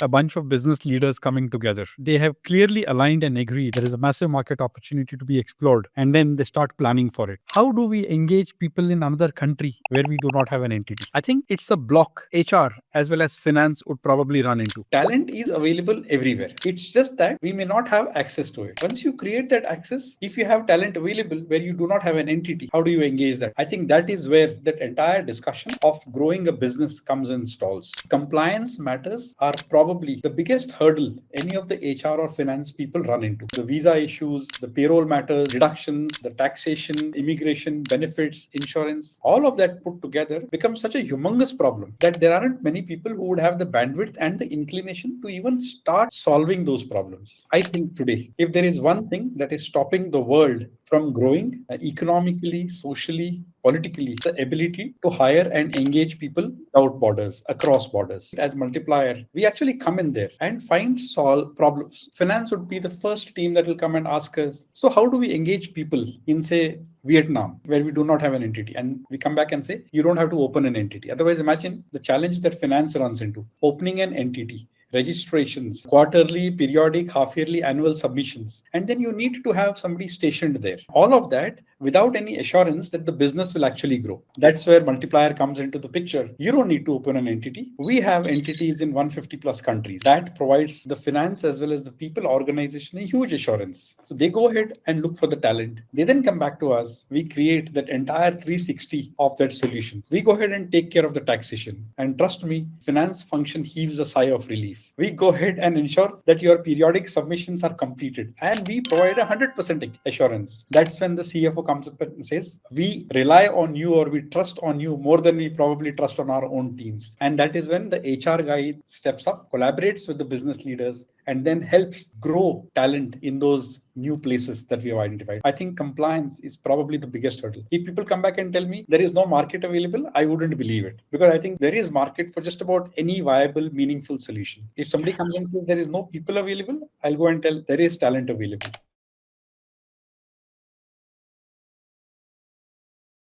a bunch of business leaders coming together. They have clearly aligned and agreed there is a massive market opportunity to be explored, and then they start planning for it. How do we engage people in another country where we do not have an entity? I think it's a block HR as well as finance would probably run into. Talent is available everywhere. It's just that we may not have access to it. Once you create that access, if you have talent available where you do not have an entity, how do you engage that? I think that is where that entire discussion of growing a business comes in stalls. Compliance matters are probably the biggest hurdle any of the HR or finance people run into. The visa issues, the payroll matters, deductions, the taxation, immigration, benefits, insurance, all of that put together becomes such a humongous problem that there aren't many people who would have the bandwidth and the inclination to even start solving those problems. I think today, if there is one thing that is stopping the world from growing economically, socially, politically, the ability to hire and engage people without borders, across borders. As Multiplier, we actually come in there and find solve problems. Finance would be the first team that will come and ask us, so how do we engage people in, say, Vietnam, where we do not have an entity? And we come back and say, you don't have to open an entity. Otherwise, imagine the challenge that finance runs into. Opening an entity, registrations, quarterly, periodic, half-yearly, annual submissions. And then you need to have somebody stationed there. All of that without any assurance that the business will actually grow. That's where Multiplier comes into the picture. You don't need to open an entity. We have entities in 150 plus countries. That provides the finance as well as the people organization a huge assurance. So they go ahead and look for the talent. They then come back to us. We create that entire 360 of that solution. We go ahead and take care of the taxation. And trust me, finance function heaves a sigh of relief. We go ahead and ensure that your periodic submissions are completed. And we provide 100% assurance. That's when the CFO comes up and says, we rely on you or we trust on you more than we probably trust on our own teams. And that is when the HR guy steps up, collaborates with the business leaders, and then helps grow talent in those new places that we have identified. I think compliance is probably the biggest hurdle. If people come back and tell me there is no market available, I wouldn't believe it, because I think there is market for just about any viable, meaningful solution. If somebody comes and says there is no people available, I'll go and tell there is talent available.